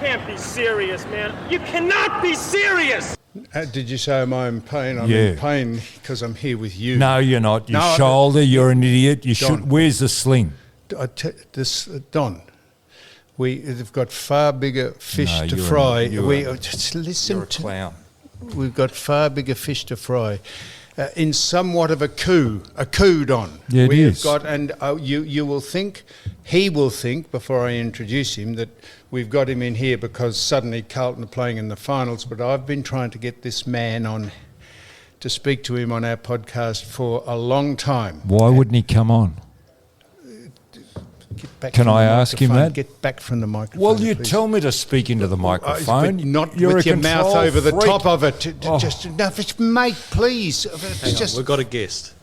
can't be serious, man. You cannot be serious! Did you say am I in pain? I'm Yeah. in pain because I'm here with you. No, you're not. Your No, shoulder, you're an idiot. You Don. should. Where's the sling? Don, we've got far bigger fish No, to you're fry. just Listen You're a to. clown. We've got far bigger fish to fry. In somewhat of a coup, Don. Yeah, it we is. have got, and you will think, he will think before I introduce him that we've got him in here because suddenly Carlton are playing in the finals. But I've been trying to get this man on to speak to him on our podcast for a long time. Why wouldn't he come on? Get back Can from I the ask him microphone. that? Get back from the microphone. Well, you please. tell me to speak into the microphone. But not You're with a your mouth control over the freak. top of it. Oh. Just no, mate, please. Hang Just on, we've got a guest.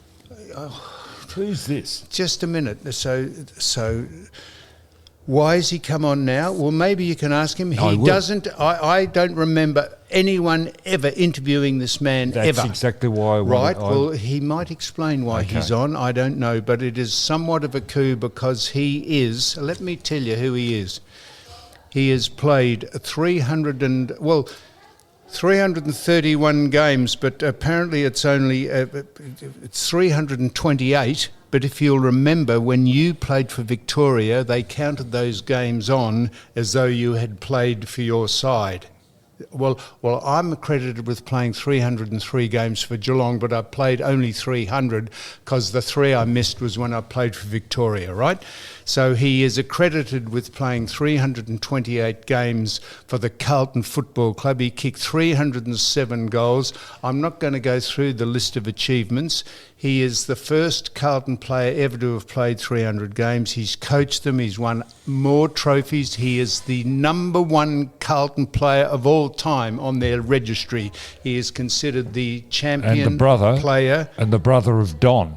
Who's this? just a minute. So, why has he come on now? Well, maybe you can ask him. I He will. doesn't. I don't remember anyone ever interviewing this man That's ever. exactly why I Right. wanted- Well, he might explain why Okay. he's on. I don't know, but it is somewhat of a coup because he is. Let me tell you who he is. He has played 331 games, but apparently it's only it's 328. But if you'll remember, when you played for Victoria, they counted those games on as though you had played for your side. Well, I'm accredited with playing 303 games for Geelong, but I played only 300 because the 3 I missed was when I played for Victoria, right? So he is accredited with playing 328 games for the Carlton Football Club. He kicked 307 goals. I'm not going to go through the list of achievements. He is the first Carlton player ever to have played 300 games. He's coached them. He's won more trophies. He is the number one Carlton player of all time on their registry. He is considered the champion And the brother player. and the brother of Don.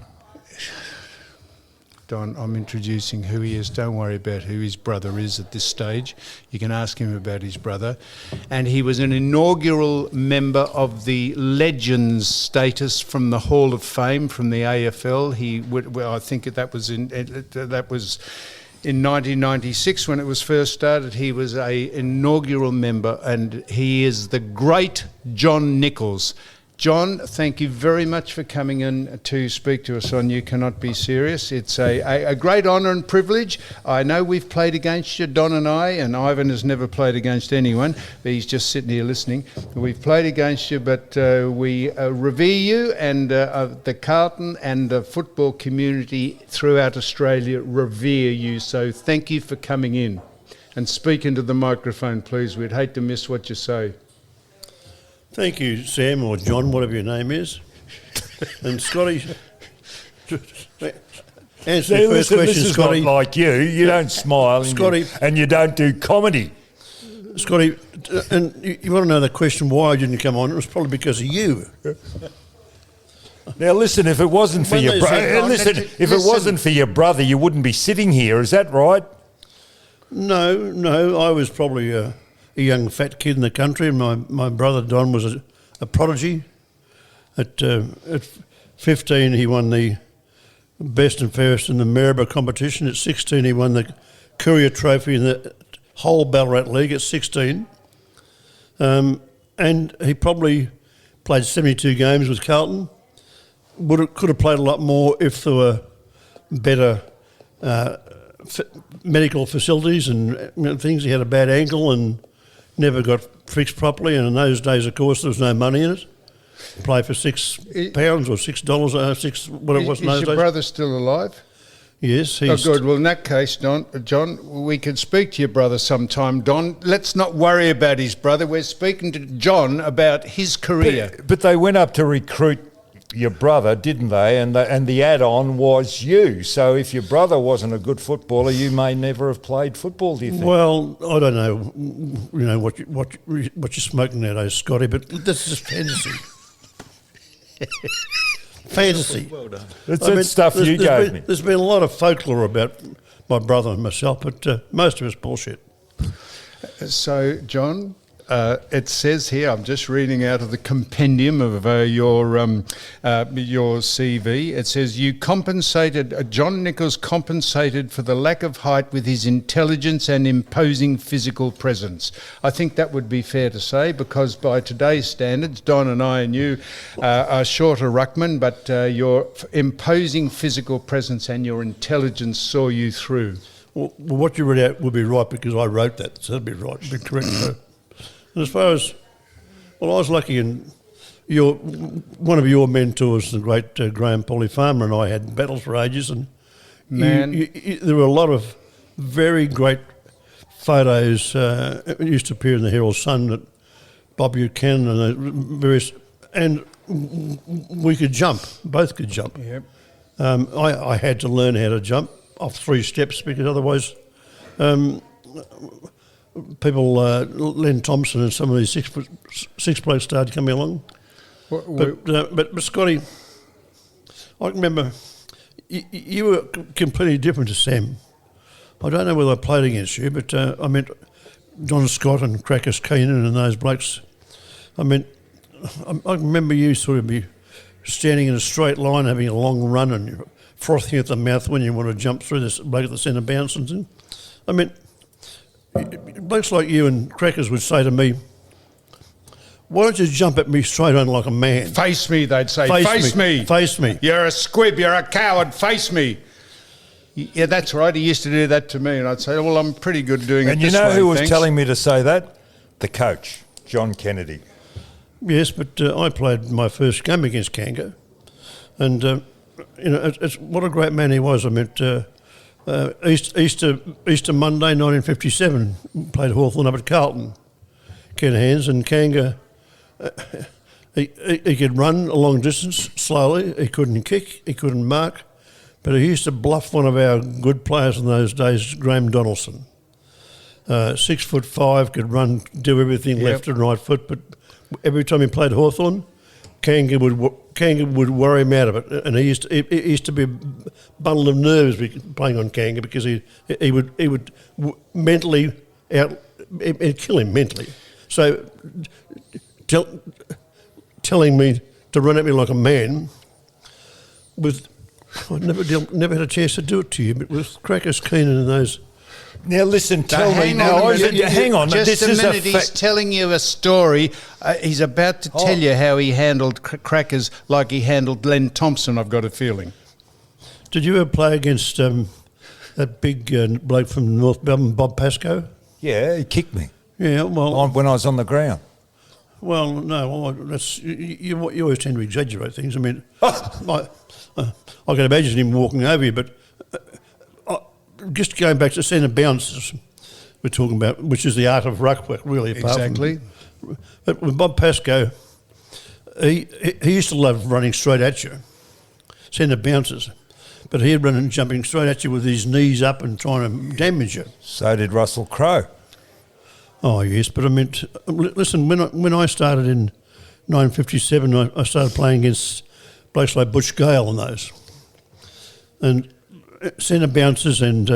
Don, I'm introducing who he is. Don't worry about who his brother is at this stage. You can ask him about his brother. And he was an inaugural member of the Legends status from the Hall of Fame from the AFL. I think that was in 1996 when it was first started. He was a inaugural member, and he is the great John Nichols. John, thank you very much for coming in to speak to us on You Cannot Be Serious. It's a great honour and privilege. I know we've played against you, Don and I, and Ivan has never played against anyone, but he's just sitting here listening. We've played against you, but we revere you, and the Carlton and the football community throughout Australia revere you. So thank you for coming in. And speak into the microphone, please. We'd hate to miss what you say. Thank you, Sam, or John, whatever your name is. And Scotty, answer the first question, this is Scotty. not like you. You don't smile, Scotty. and you don't do comedy. Scotty, and you want to know the question why I didn't come on? It was probably because of you. Now listen, if it wasn't for When your they said, brother, if it wasn't for your brother, you wouldn't be sitting here. Is that right? No, I was probably a young fat kid in the country, and my brother Don was a prodigy. At 15, he won the best and fairest in the Maribor competition. At 16, he won the Courier Trophy in the whole Ballarat League at 16. And he probably played 72 games with Carlton. Could have played a lot more if there were better medical facilities and things. He had a bad ankle and never got fixed properly, and in those days, of course, there was no money in it. Play for £6 or $6, what it was in those Is your days. brother still alive? Yes, Oh, he's good. Well, in that case, John, we could speak to your brother sometime. Don, let's not worry about his brother. We're speaking to John about his career. But they went up to recruit your brother, didn't they? And the add-on was you. So if your brother wasn't a good footballer, you may never have played football, do you think? Well, I don't know, what you're smoking nowadays, Scotty, but this is fantasy. Fantasy. Well done. It's that stuff you gave me. There's been a lot of folklore about my brother and myself, but most of it's bullshit. So, John, It says here, I'm just reading out of the compendium of your CV. It says you compensated, John Nichols compensated for the lack of height with his intelligence and imposing physical presence. I think that would be fair to say, because by today's standards, Don and I and you are shorter ruckmen, but your imposing physical presence and your intelligence saw you through. Well, what you read out would be right, because I wrote that, so that'd be right, be correct. And as far as, well, I was lucky, and one of your mentors, the great Graham Polly Farmer, and I had battles for ages, and there were a lot of very great photos. It used to appear in the Herald Sun that Bob Buchanan and the various, and we could jump, both could jump. Yep. I had to learn how to jump off 3 steps, because otherwise people, Len Thompson and some of these six blokes started coming along. But Scotty, I remember you were completely different to Sam. I don't know whether I played against you, but I meant Don Scott and Crackers Keenan and those blokes. I remember you sort of be standing in a straight line, having a long run, and you're frothing at the mouth when you want to jump through this bloke at the centre bounce and thing. I mean, blokes like you and Crackers would say to me, why don't you jump at me straight on like a man? Face me, they'd say. Face me. Face me. You're a squib, you're a coward, face me. Yeah, that's right. He used to do that to me, and I'd say, well, I'm pretty good doing it this way. And you know who was thanks. telling me to say that? The coach, John Kennedy. Yes, but I played my first game against Kanga, and it's what a great man he was. I meant Easter Monday, 1957, played Hawthorn up at Carlton, Ken Hands, and Kanga. He could run a long distance slowly. He couldn't kick. He couldn't mark, but he used to bluff one of our good players in those days, Graham Donaldson. 6'5", could run, do everything left and right foot, but every time he played Hawthorn, Kanga would worry him out of it, and he used to be a bundle of nerves playing on Kanga, because he would mentally it'd kill him mentally. So telling me to run at me like a man, I never had a chance to do it to you, but with Crackers Keenan and those. Now listen, Hang on. Just a minute. He's telling you a story. He's about to tell you how he handled Crackers like he handled Len Thompson, I've got a feeling. Did you ever play against that big bloke from North Melbourne, Bob Pascoe? Yeah, he kicked me. Yeah, well, When I was on the ground. Well, no, that's you always tend to exaggerate things. I mean, I can imagine him walking over you, but just going back to centre bounces, we're talking about, which is the art of ruckwork, really. Exactly. But with Bob Pascoe, he used to love running straight at you, centre bounces, but he'd run and jumping straight at you with his knees up and trying to damage you. So did Russell Crowe. Oh yes, but I meant, listen, when I started in 1957, I started playing against blokes like Butch Gale and those, and centre bounces and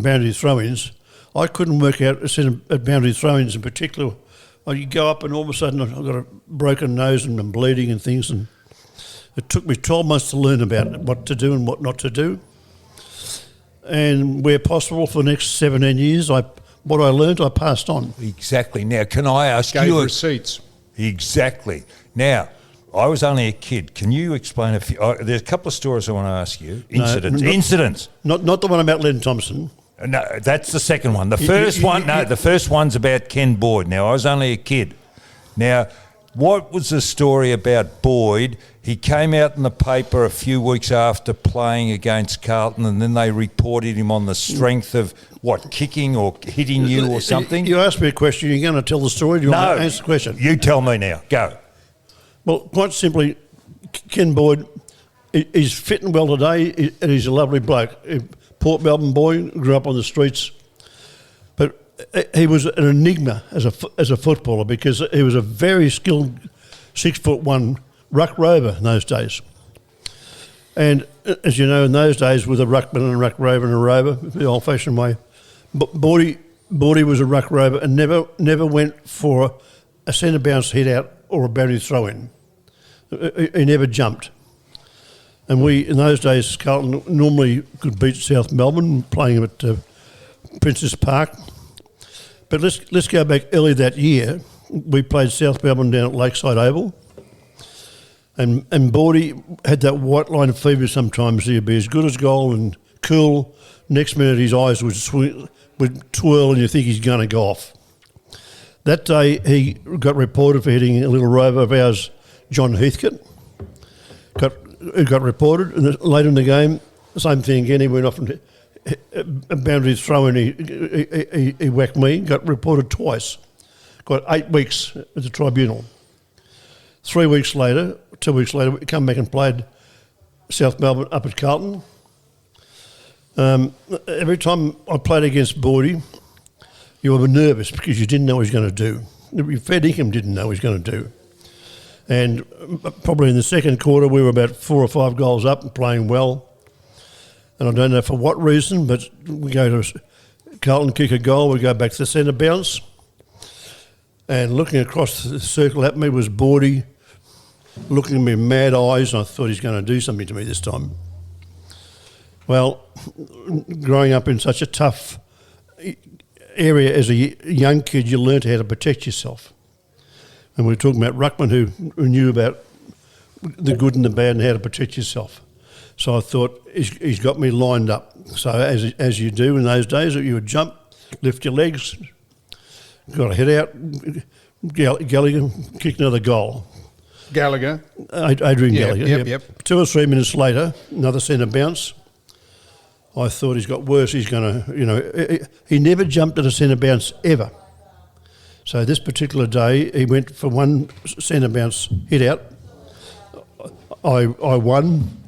boundary throw-ins. I couldn't work out boundary throw-ins in particular. I'd go up and all of a sudden I've got a broken nose and I'm bleeding and things, and it took me 12 months to learn about what to do and what not to do. And where possible for the next 17 years, what I learned, I passed on. Exactly. Now, can I ask you... Gave receipts. Exactly. Now, I was only a kid. Can you explain a few... there's a couple of stories I want to ask you. Incidents. Not the one about Len Thompson. No, that's the second one. The first one's about Ken Boyd. Now, I was only a kid. Now, what was the story about Boyd? He came out in the paper a few weeks after playing against Carlton, and then they reported him on the strength of, kicking or hitting you or something? You asked me a question. You're going to tell the story? Do you want to answer the question? You tell me now. Go. Well, quite simply, Ken Boyd, he's fit and well today, and he's a lovely bloke. Port Melbourne boy, grew up on the streets, but he was an enigma as a footballer, because he was a very skilled 6'1" ruck rover in those days. And as you know, in those days, with a ruckman and a ruck rover and a rover, the old-fashioned way, Boydie Bordy was a ruck rover and never went for a centre bounce hit out or a boundary throw in. He never jumped. And we, in those days, Carlton normally could beat South Melbourne, playing at Princess Park. But let's go back early that year. We played South Melbourne down at Lakeside Oval. And Bordy had that white line of fever sometimes. He'd be as good as goal and cool. Next minute his eyes would twirl and you think he's going to go off. That day he got reported for hitting a little rover of ours, John Heathcote. Got reported, and later in the game, the same thing again. He went off and a boundary throw and he whacked me. Got reported twice. Got 8 weeks at the tribunal. 2 weeks later, we come back and played South Melbourne up at Carlton. Every time I played against Bordy, you were nervous because you didn't know what he was going to do. Your fair dinkum didn't know what he was going to do. And probably in the second quarter, we were about 4 or 5 goals up and playing well. And I don't know for what reason, but we go to Carlton, kick a goal, we go back to the centre bounce. And looking across the circle at me was Bordy, looking at me with mad eyes, and I thought he's going to do something to me this time. Well, growing up in such a tough area as a young kid, you learnt how to protect yourself. And we were talking about ruckman who knew about the good and the bad and how to protect yourself. So I thought, he's got me lined up. So as you do in those days, you would jump, lift your legs, got a head out, Gallagher, kick another goal. Gallagher? Adrian Gallagher. Yep. 2 or 3 minutes later, another centre bounce. I thought he's got worse. He's going to, he never jumped at a centre bounce ever. So this particular day, he went for one centre bounce hit out. I won.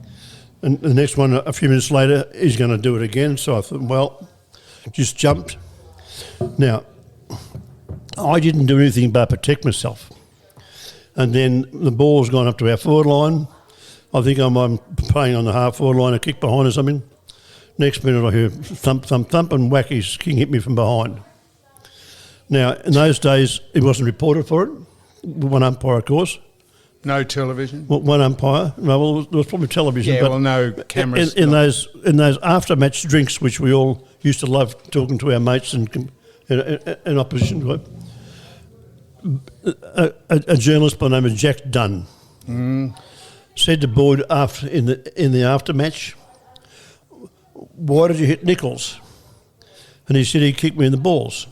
And the next one, a few minutes later, he's going to do it again. So I thought, well, just jumped. Now, I didn't do anything but protect myself. And then the ball's gone up to our forward line. I think I'm playing on the half forward line, a kick behind or something. Next minute I hear thump, thump, thump, and Wacky's king hit me from behind. Now, in those days, he wasn't reported for it. One umpire, of course. No television? Well, one umpire. No, well, there was probably television. Yeah, but well, no cameras. In those after-match drinks, which we all used to love talking to our mates in opposition to it, a journalist by the name of Jack Dunn said to Boyd in the aftermatch, "Why did you hit Nichols?" And he said he kicked me in the balls.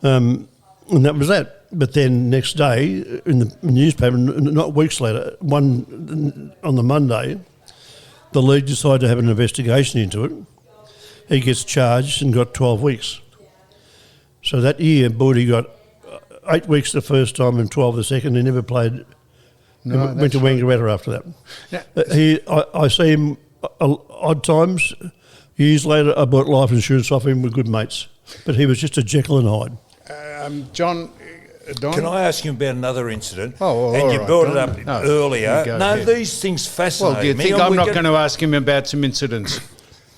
And that was that. But then next day, in the newspaper, not weeks later, on the Monday, the league decided to have an investigation into it. He gets charged and got 12 weeks. So that year, Bordy got 8 weeks the first time and 12 the second. He never played. No, went to Wangaratta after that. Yeah. I see him odd times. Years later, I bought life insurance off him. We're good mates. But he was just a Jekyll and Hyde. John... Don? Can I ask you about another incident? Oh, and you right, brought Don. it up earlier. No, ahead. These things fascinate Well, do you me. think I'm not going to ask him about some incidents?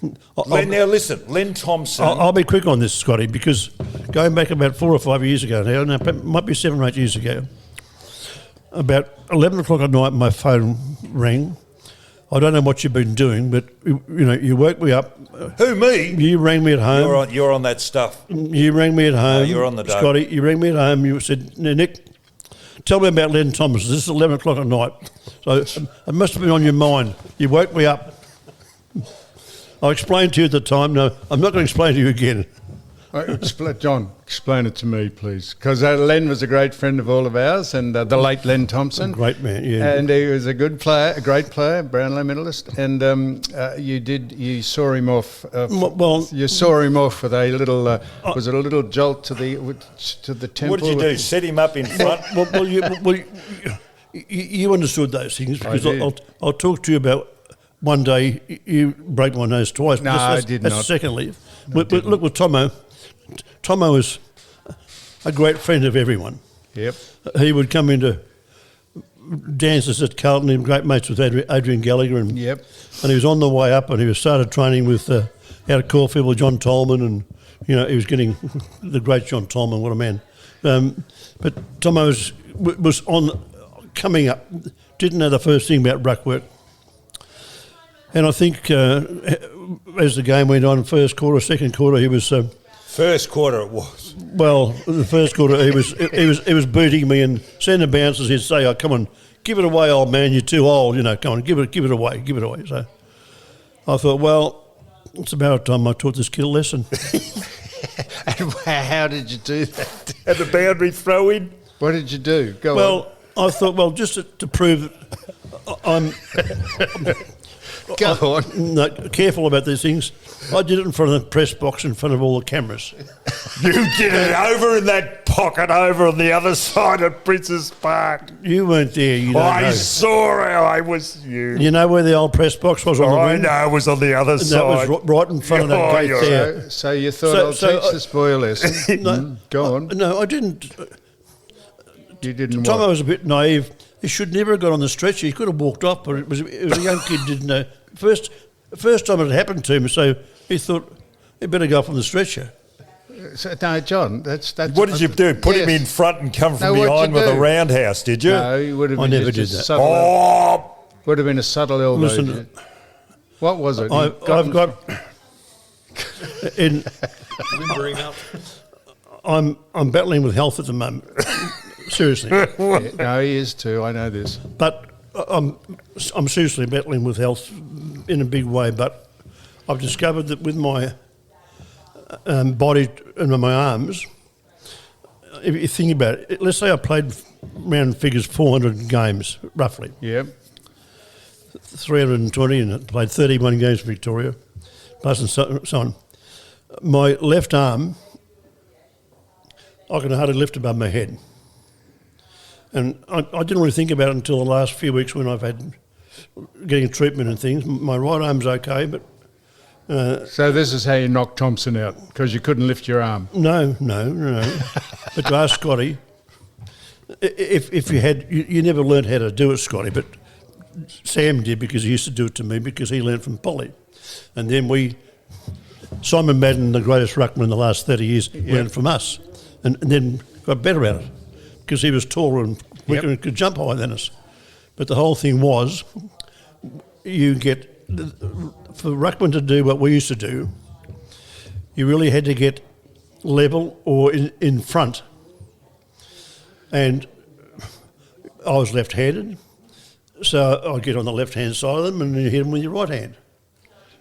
Now listen, Len Thompson. I'll be quick on this, Scotty, because going back about 4 or 5 years ago now, it might be 7 or 8 years ago, about 11 o'clock at night my phone rang. I don't know what you've been doing, but you woke me up. Who, me? You rang me at home. You're on that stuff. You rang me at home. No, you're on the dope. Scotty, you rang me at home. You said, "Nick, tell me about Len Thomas. This is 11 o'clock at night." So it must have been on your mind. You woke me up. I explained to you at the time. No, I'm not going to explain to you again. John, explain it to me, please. Because Len was a great friend of all of ours, and the late Len Thompson. A great man, yeah. And he was a good player, a great player, Brownlow medalist. And you saw him off. You saw him off with a little. Was it a little jolt to the temple? What did you do? Set him up in front? You understood those things because I'll talk to you about. One day you break my nose twice. No, I did not. Secondly, look with Tomo. Tomo was a great friend of everyone. Yep. He would come into dances at Carlton. He was great mates with Adrian Gallagher. And he was on the way up and he started training with out of Caulfield with John Tolman and You know, he was getting the great John Tolman, what a man. But Tomo was coming up, didn't know the first thing about ruck work. And I think as the game went on, first quarter, second quarter, he was... First quarter it was. Well, the first quarter, he was beating me and sending bouncers. He'd say, "Oh, come on, give it away, old man. You're too old. You know, come on, give it away." So I thought, well, it's about time I taught this kid a lesson. And how did you do that? And the boundary throw in. What did you do? Go on. Well, I thought, well, just to prove that I'm Go on. no, careful about these things, I did it in front of the press box, in front of all the cameras. You did it over in that pocket over on the other side of Prince's Park. You weren't there. You don't I know. saw how I was you. You know where the old press box was on the I wing? know it was on the other And side. that was right in front of that gate you're there. So you thought, So I'll teach this boy a lesson. No, Go on. No, I didn't. You didn't Tomo what? was a bit naive. He should never have got on the stretcher. He could have walked off, but it was a young kid didn't know. First time it had happened to him, so he thought he better go off on the stretcher. So, no, John, that's... What did you do? Put him in front and come from No, what'd behind you with a do? roundhouse, did you? No, it would have I been never just did a that. subtle Oh, would have been a subtle elbow. Listen, What was it? I've got in. I'm battling with health at the moment. Seriously, No, he is too. I know this. but I'm seriously battling with health in a big way. But I've discovered that with my body and my arms, if you think about it, let's say I played round figures 400 games roughly, Yep. 320, and I played 31 games for Victoria, plus and so on. My left arm, I can hardly lift above my head. And I didn't really think about it until the last few weeks when I've had getting treatment and things. My right arm's okay, but So this is how you knocked Thompson out, because you couldn't lift your arm. no. But to ask Scotty, if you had, you never learned how to do it, Scotty, but Sam did because he used to do it to me because he learned from Polly. And then Simon Madden, the greatest ruckman in the last 30 years, learned from us and then got better at it because he was taller and quicker and could jump higher than us. But the whole thing was you get, for ruckman to do what we used to do, you really had to get level or in front. And I was left-handed, so I'd get on the left-hand side of them and you hit them with your right hand.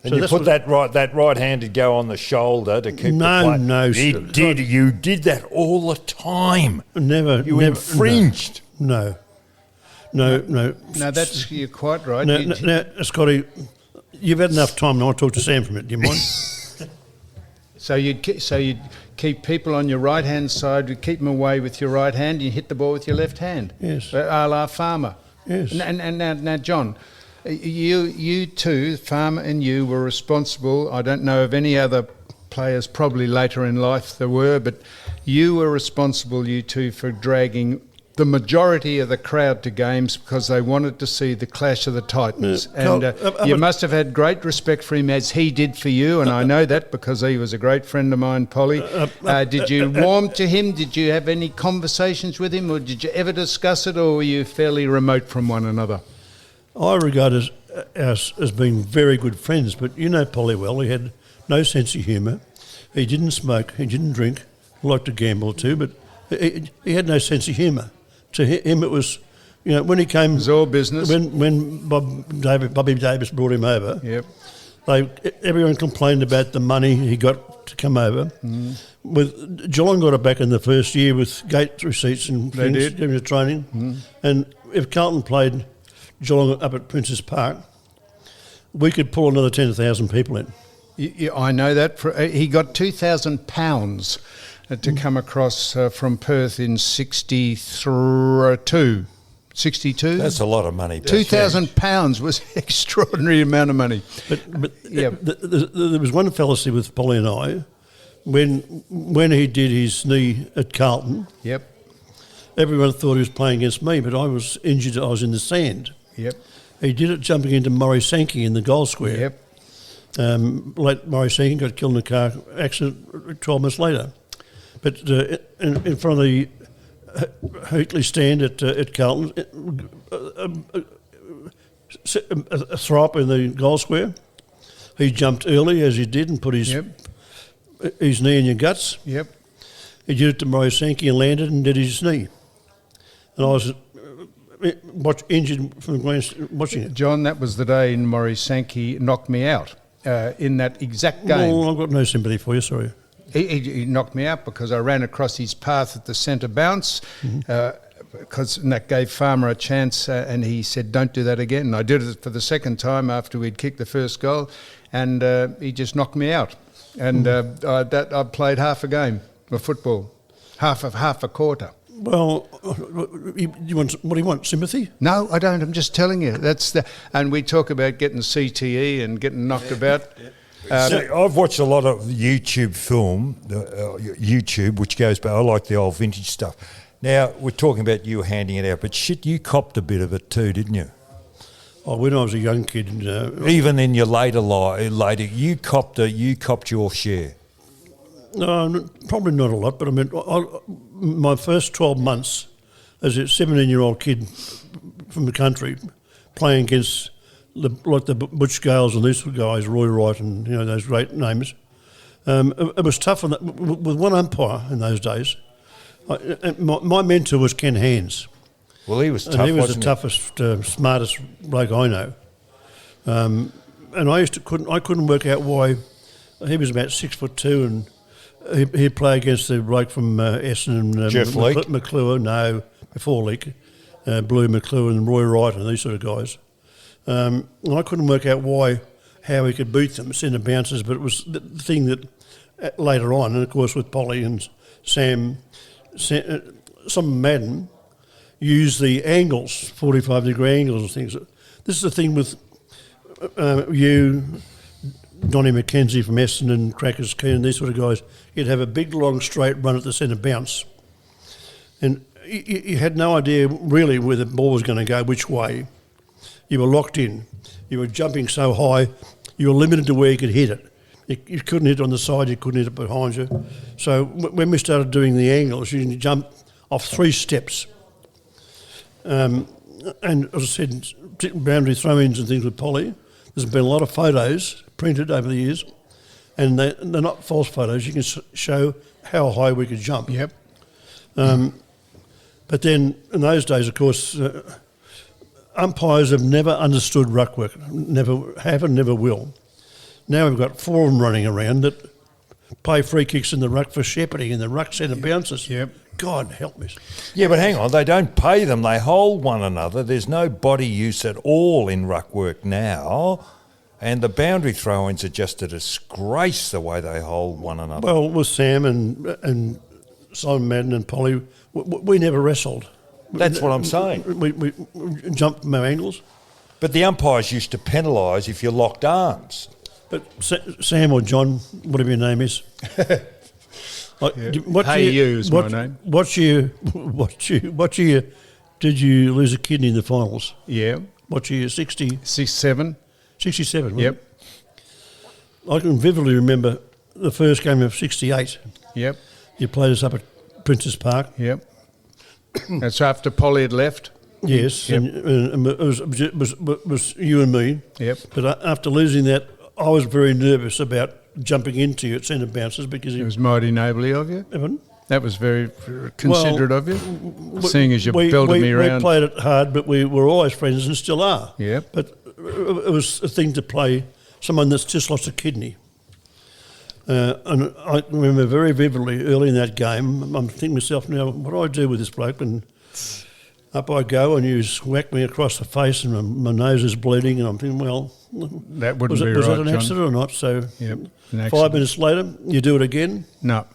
and you put that right hand to go on the shoulder to keep No, the play. no, You did that all the time. Never. You infringed. No. No, that's you're quite right. Now, Scotty, you've had enough time now. I'll talk to Sam from it. Do you mind? So you'd keep people on your right hand side. You keep them away with your right hand. You hit the ball with your left hand. Yes. A la Farmer. Yes. And now, John, you two, Farmer and you, were responsible. I don't know of any other players probably later in life there were, but you were responsible, you two, for dragging the majority of the crowd to games because they wanted to see the clash of the Titans. And you must have had great respect for him as he did for you, and I know that because he was a great friend of mine, Polly. Did you warm to him? Did you have any conversations with him, or did you ever discuss it, or were you fairly remote from one another? I regard us as being very good friends, but you know Polly well. He had no sense of humour. He didn't smoke. He didn't drink. He liked to gamble too, but he had no sense of humour. To him, it was, when he came... It was all business. When Bobby Davis brought him over, Yep. Everyone complained about the money he got to come over. With Geelong got it back in the first year with gate receipts and They things, did. giving the training. And if Carlton played Geelong up at Prince's Park, we could pull another 10,000 people in. I know that. He got £2,000 to come across from Perth in 62. 62? That's a lot of money. £2,000 was an extraordinary amount of money. But Yeah. there was one fallacy with Polly and I. When he did his knee at Carlton, Yep. everyone thought he was playing against me, but I was injured. I was in the sand. Yep. He did it jumping into Murray Sankey in the goal square. Yep. Late Murray Sankey got killed in a car accident 12 months later. But in front of the Hootley stand at Carlton, a throw up in the goal square. He jumped early, as he did, and put his knee in your guts. Yep. He did it to Murray Sankey and landed and did his knee. And I was injured from the ground watching it. John, that was the day Maurice Sankey knocked me out in that exact game. Well, I've got no sympathy for you, sorry. He knocked me out because I ran across his path at the centre bounce, because that gave Farmer a chance, and he said, don't do that again. And I did it for the second time after we'd kicked the first goal, and he just knocked me out. And I played half a game of football, half a quarter. Well, what do you want, sympathy? No, I don't. I'm just telling you. And we talk about getting CTE and getting knocked about. I've watched a lot of YouTube film, YouTube, which goes back. I like the old vintage stuff. Now, we're talking about you handing it out, but shit, you copped a bit of it too, didn't you? Oh, when I was a young kid. Even in your later you copped your share. No, probably not a lot, but I mean, my first 12 months as a 17-year-old kid from the country playing against the Butch Gales and these sort of guys, Roy Wright and those great names, it was tough with one umpire in those days. My mentor was Ken Hands. Well, he was tough, and he was wasn't the toughest, smartest bloke I know. And I couldn't work out why. He was about 6'2", and he'd play against the bloke from Essendon and Jeff Leake? McClure. No, before Leake, Blue McClure and Roy Wright and these sort of guys. And I couldn't work out how he could beat them, centre bouncers, but it was the thing that later on, and of course with Polly and Sam Madden used the angles, 45-degree angles and things. This is the thing with you, Donnie McKenzie from Essendon, Crackers Kane, these sort of guys. You'd have a big, long, straight run at the centre bounce. And you had no idea really where the ball was going to go, which way. You were locked in. You were jumping so high, you were limited to where you could hit it. You couldn't hit it on the side, you couldn't hit it behind you. So when we started doing the angles, you can jump off 3 steps. And as I said, boundary throw-ins and things with Polly. There's been a lot of photos printed over the years, and they're not false photos. You can show how high we could jump. Yep. But then in those days, of course, umpires have never understood ruck work. Never have and never will. Now we've got 4 of them running around that play free kicks in the ruck for shepherding in the ruck centre bounces. Yep. God help me. Yeah, but hang on, they don't pay them, they hold one another. There's no body use at all in ruck work now, and the boundary throw-ins are just a disgrace the way they hold one another. Well, with Sam and Simon Madden and Polly, we never wrestled. That's what I'm saying. We jumped from our angles. But the umpires used to penalise if you locked arms. But Sam or John, whatever your name is. Is my name. What year did you lose a kidney in the finals? Yeah. What year? 60? 67. 67, Yep. I can vividly remember the first game of 68. Yep. You played us up at Princess Park. Yep. That's after Polly had left. Yes, Yep. and it was you and me. Yep. But after losing that, I was very nervous about jumping into you at centre bounces because It was mighty neighbourly of you. Evan? That was very considerate of you, seeing as you belted me around. We played it hard, but we were always friends and still are. Yeah. But it was a thing to play someone that's just lost a kidney. And I remember very vividly early in that game, I'm thinking to myself, now, what do I do with this bloke? And up I go, and you whack me across the face, and my nose is bleeding, and I'm thinking, well, That wouldn't was be it right, an John. accident or not? So Yep. An 5 accident. minutes later, you do it again. No.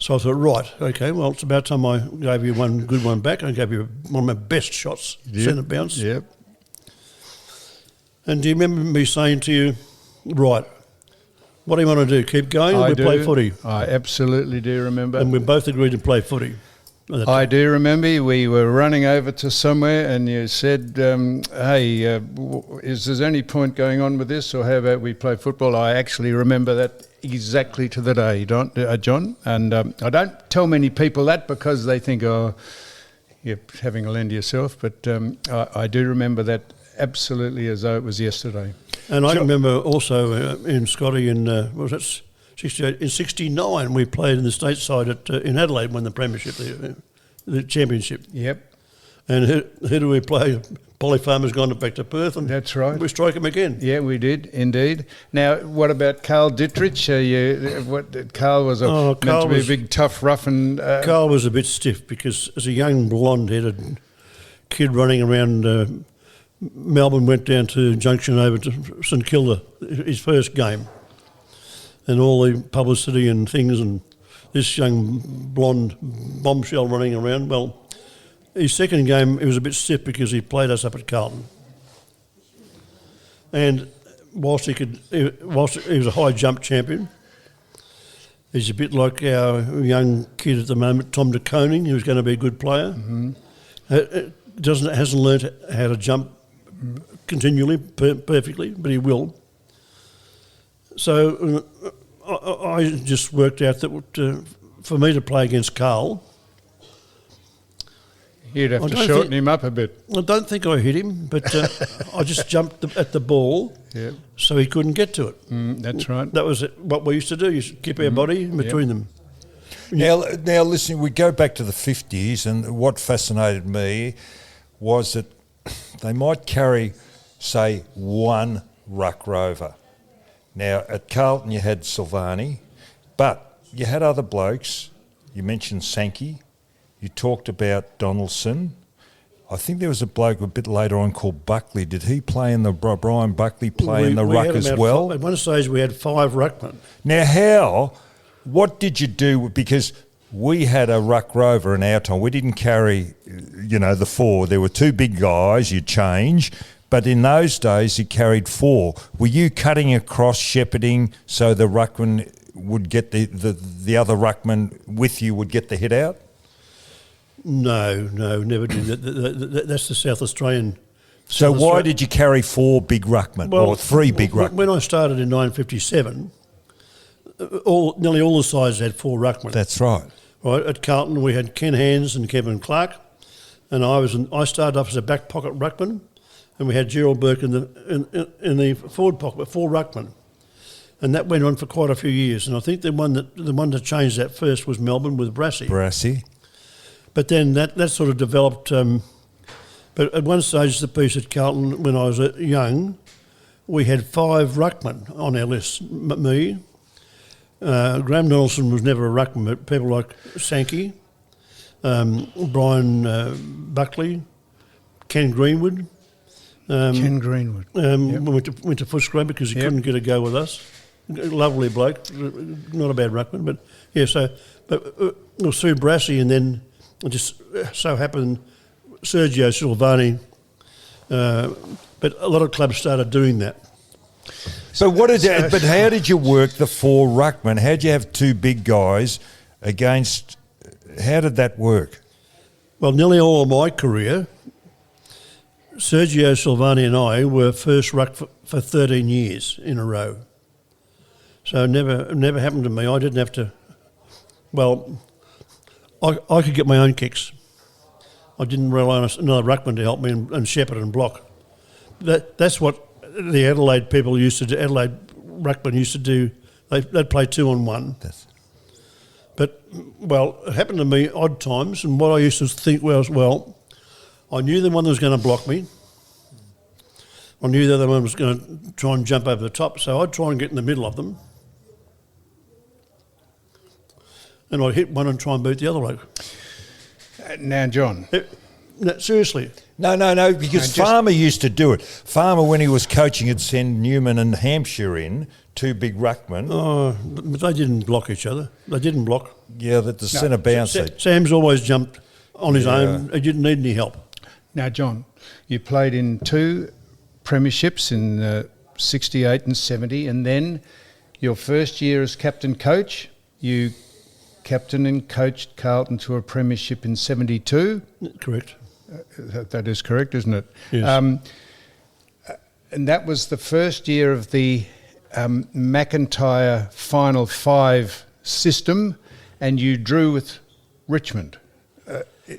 So I thought, right, okay, well, it's about time I gave you one good one back. I gave you one of my best shots, centre bounce. Yep. And do you remember me saying to you, right, what do you want to do? Keep going or we play footy? I absolutely do remember. And we both agreed to play footy. I do remember we were running over to somewhere and you said, hey, is there any point going on with this, or how about we play football? I actually remember that exactly to the day, John. And I don't tell many people that because they think, oh, you're having a lend yourself. But I do remember that absolutely as though it was yesterday. And I remember also in Scotty in, what was that, 68, in 69 we played in the stateside in Adelaide, won the premiership, the championship. Yep. And who do we play? Polly Farmer's gone back to Perth, and that's right. We strike him again. Yeah, we did indeed. Now, what about Carl Dittrich? Carl was meant to be a big, tough, rough, and Carl was a bit stiff because as a young blonde-headed kid running around Melbourne, went down to Junction over to St Kilda, his first game, and all the publicity and things, and this young blonde bombshell running around. Well, his second game, he was a bit stiff because he played us up at Carlton. And whilst he was a high jump champion, he's a bit like our young kid at the moment, Tom de Koning, who's going to be a good player. Mm-hmm. Hasn't learnt how to jump continually, perfectly, but he will. So I just worked out that for me to play against Carl, you'd have to shorten him up a bit. I don't think I hit him, but I just jumped at the ball, so he couldn't get to it. That's right. That was what we used to do. You keep our body in between them. Now, listen, we go back to the 50s, and what fascinated me was that they might carry, say, one ruck rover. Now, at Carlton you had Silvani, but you had other blokes. You mentioned Sankey. You talked about Donaldson. I think there was a bloke a bit later on called Buckley. Did he play in the Brian Buckley play in the ruck as well? At one stage we had 5 ruckmen. Now, what did you do? Because we had a ruck rover in our time. We didn't carry, the 4. There were 2 big guys. You change. But in those days, you carried 4. Were you cutting across, shepherding, so the ruckman would get the other ruckman with you would get the hit out? No, never did. That's the South Australian. So why did you carry 4 big ruckmen or 3 big ruckmen? When I started in 1957, nearly all the sides had 4 ruckmen. That's right. Right, at Carlton we had Ken Hands and Kevin Clark, and I started off as a back pocket ruckman. And we had Gerald Burke in the forward pocket, 4 ruckmen, and that went on for quite a few years. And I think the one that changed that first was Melbourne with Brassy. But then that sort of developed. But at one stage, the piece at Carlton, when I was young, we had 5 ruckmen on our list. Me, Graham Donaldson was never a ruckman, but people like Sankey, Brian Buckley, Ken Greenwood. Ken Greenwood. Went to Footscray because he couldn't get a go with us. Lovely bloke, not a bad ruckman, but it was through Brassy, and then it just so happened Sergio Silvani. But a lot of clubs started doing that. So but how did you work the 4 ruckmen? How did you have 2 big guys against? How did that work? Well, nearly all of my career, Sergio Silvani and I were first ruck for 13 years in a row. So it never happened to me. I didn't have to. Well, I could get my own kicks. I didn't rely on another ruckman to help me and shepherd and block. That's what the Adelaide people used to do. Adelaide ruckmen used to do. They'd play 2-on-1. But, well, it happened to me odd times, and what I used to think was, I knew the one that was going to block me. I knew the other one was going to try and jump over the top, so I'd try and get in the middle of them. And I'd hit one and try and beat the other bloke. Now, John. No, seriously. No, because Farmer used to do it. Farmer, when he was coaching, would send Newman and Hampshire in, 2 big ruckmen. Oh, but they didn't block each other. They didn't block. Yeah, that the centre bounce. Sam's always jumped on his own. He didn't need any help. Now, John, you played in 2 premierships in 68 and 70, and then your first year as captain coach, you captain and coached Carlton to a premiership in 72. Correct. That is correct, isn't it? Yes. And that was the first year of the McIntyre Final Five system, and you drew with Richmond.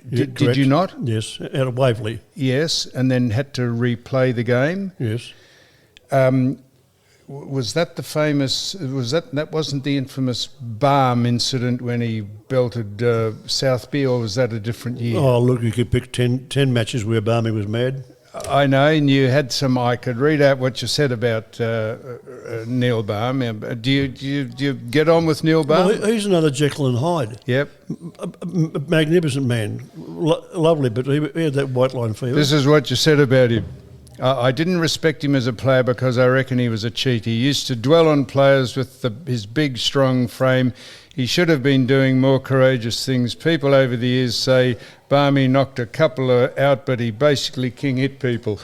Did you not? Yes, out of Waverley. Yes, and then had to replay the game. Yes. Was that the famous? That wasn't the infamous Barm incident when he belted Southby, or was that a different year? Oh, look, you could pick 10 matches where Barmy was mad. I know, and you had some. I could read out what you said about Neil Barm. Do you get on with Neil Barm? Well, he's another Jekyll and Hyde. Yep. A magnificent man, lovely, but he had that white line fever. This is what you said about him. I didn't respect him as a player because I reckon he was a cheat. He used to dwell on players with his big, strong frame. He should have been doing more courageous things. People over the years say Barmy knocked a couple out, but he basically king hit people.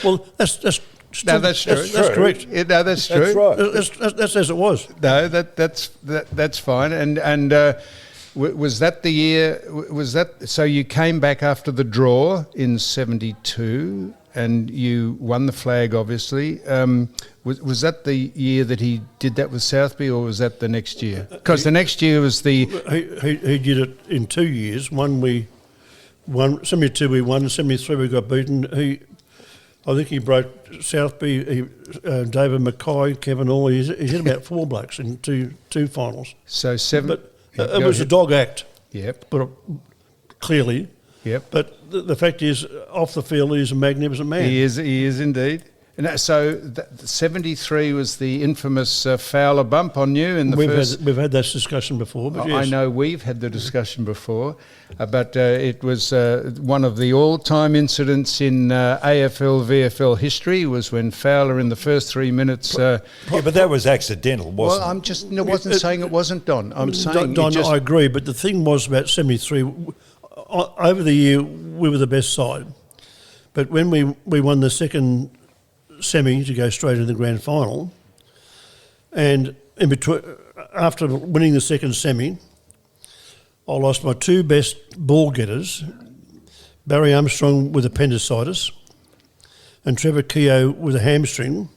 Well, that's true. That's correct. Yeah, no, that's true. That's right. That's as it was. No, that's fine. And was that the year? Was that so? You came back after the draw in 72, and you won the flag. Obviously, was that the year that he did that with Southby, or was that the next year? Because the next year was the he did it in 2 years. One we won, 72 we won, 73 we got beaten. I think he broke Southby, David Mackay, Kevin All. He's hit about 4 blokes in two finals. So 7. But it was a dog act. Yep. But clearly. Yep. But the fact is, off the field, he's a magnificent man. He is indeed. And so 73 was the infamous Fowler bump on you in the first. We've had that discussion before. But yes. I know we've had the discussion before, but it was one of the all-time incidents in AFL VFL history. Was when Fowler in the first 3 minutes. Yeah, but that was accidental, wasn't Well, I'm just wasn't saying it wasn't, Don. I'm saying Don, I agree, but the thing was about 73. Over the year, we were the best side, but when we won the second semi to go straight into the grand final, and in between, after winning the second semi, I lost my 2 best ball getters, Barry Armstrong with appendicitis and Trevor Keogh with a hamstring.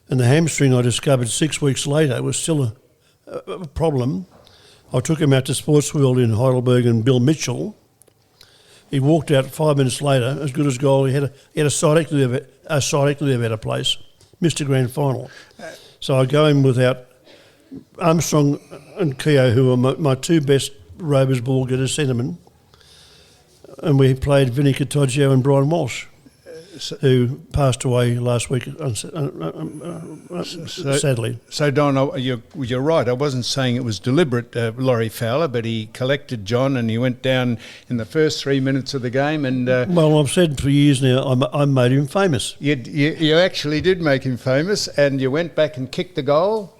And the hamstring I discovered 6 weeks later was still a problem. I took him out to Sports World in Heidelberg and Bill Mitchell. He walked out 5 minutes later, as good as gold. He had a cytectomy about a place, missed a grand final. So I go in without Armstrong and Keogh, who are my 2 best Rovers ball getters, centremen, and we played Vinny Cottogio and Brian Walsh, who passed away last week, sadly. So, Don, you're right. I wasn't saying it was deliberate, Laurie Fowler, but he collected John and he went down in the first 3 minutes of the game. And well, I've said for years now, I made him famous. You actually did make him famous, and you went back and kicked the goal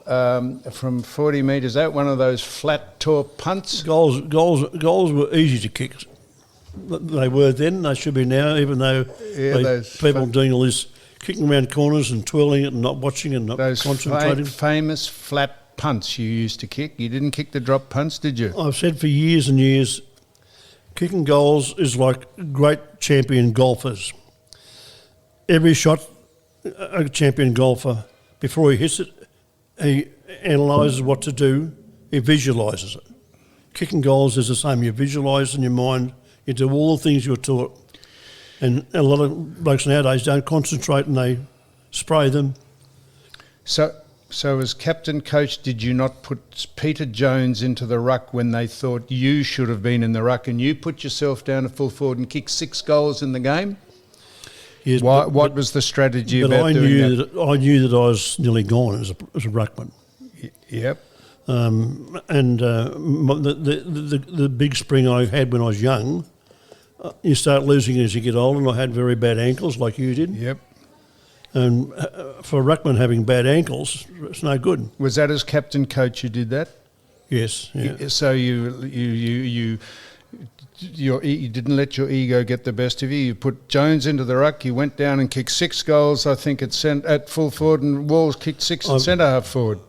from 40 metres out, one of those flat, torp punts. Goals were easy to kick. They were then, they should be now, even though people doing all this kicking around corners and twirling it and not watching and not concentrating. Those famous flat punts you used to kick. You didn't kick the drop punts, did you? I've said for years and years, kicking goals is like great champion golfers. Every shot, a champion golfer, before he hits it, he analyses what to do, he visualises it. Kicking goals is the same. You visualise in your mind. You do all the things you're taught. And a lot of blokes nowadays don't concentrate and they spray them. So as captain coach, did you not put Peter Jones into the ruck when they thought you should have been in the ruck, and you put yourself down at full forward and kicked 6 goals in the game? Yes, what was the strategy about doing that? I knew that I was nearly gone as a ruckman. Yep. The big spring I had when I was young, you start losing as you get older, and I had very bad ankles like you did. Yep. And for a ruckman having bad ankles, it's no good. Was that as captain coach you did that? Yes. Yeah. So you didn't let your ego get the best of you. You put Jones into the ruck. You went down and kicked 6 goals, I think, at full forward, and Walls kicked 6 at centre half forward.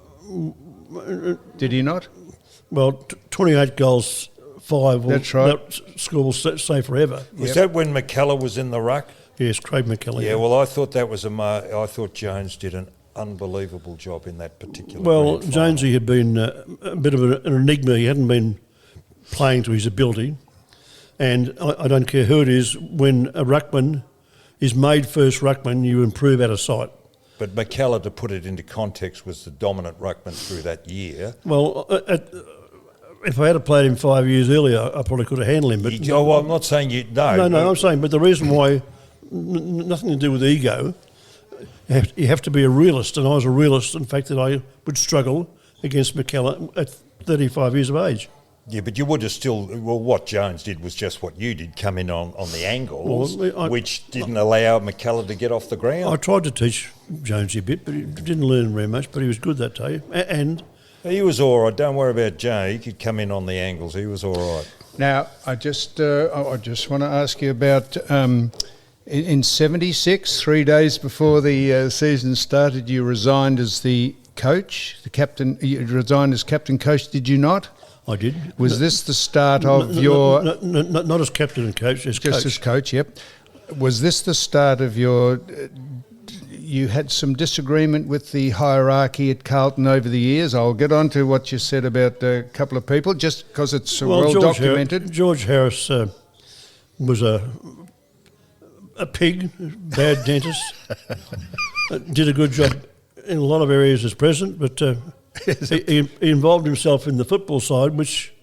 Did he not? Well, 28 goals, 5. That's right. That score will stay forever. Was that when McKellar was in the ruck? Yes, Craig McKellar. Yeah, well, I thought that was I thought Jones did an unbelievable job in that particular. Well, grand final. Jonesy had been a bit of an enigma. He hadn't been playing to his ability. And I don't care who it is, when a ruckman is made first ruckman, you improve out of sight. But McKellar, to put it into context, was the dominant ruckman through that year. Well, if I had played him 5 years earlier, I probably could have handled him. But Well, I'm not saying you... No, No, I'm saying, but the reason why, nothing to do with ego, you have to be a realist, and I was a realist in the fact that I would struggle against McKellar at 35 years of age. Yeah, but you would have still... Well, what Jones did was just what you did, come in on the angles, which didn't allow McKellar to get off the ground. I tried to teach Jonesy a bit, but he didn't learn very much, but he was good that day. And He was all right. Don't worry about Jay. He could come in on the angles. He was all right. Now, I just want to ask you about in '76, 3 days before the season started, you resigned as the coach, the captain. You resigned as captain coach, did you not? I did. Was this the start of your... Not as captain and coach, as Just coach. as coach, yep. Was this the start of your... You had some disagreement with the hierarchy at Carlton over the years. I'll get on to what you said about a couple of people, just because it's well documented. George Harris was a pig, bad dentist. Did a good job in a lot of areas as president, but he involved himself in the football side, which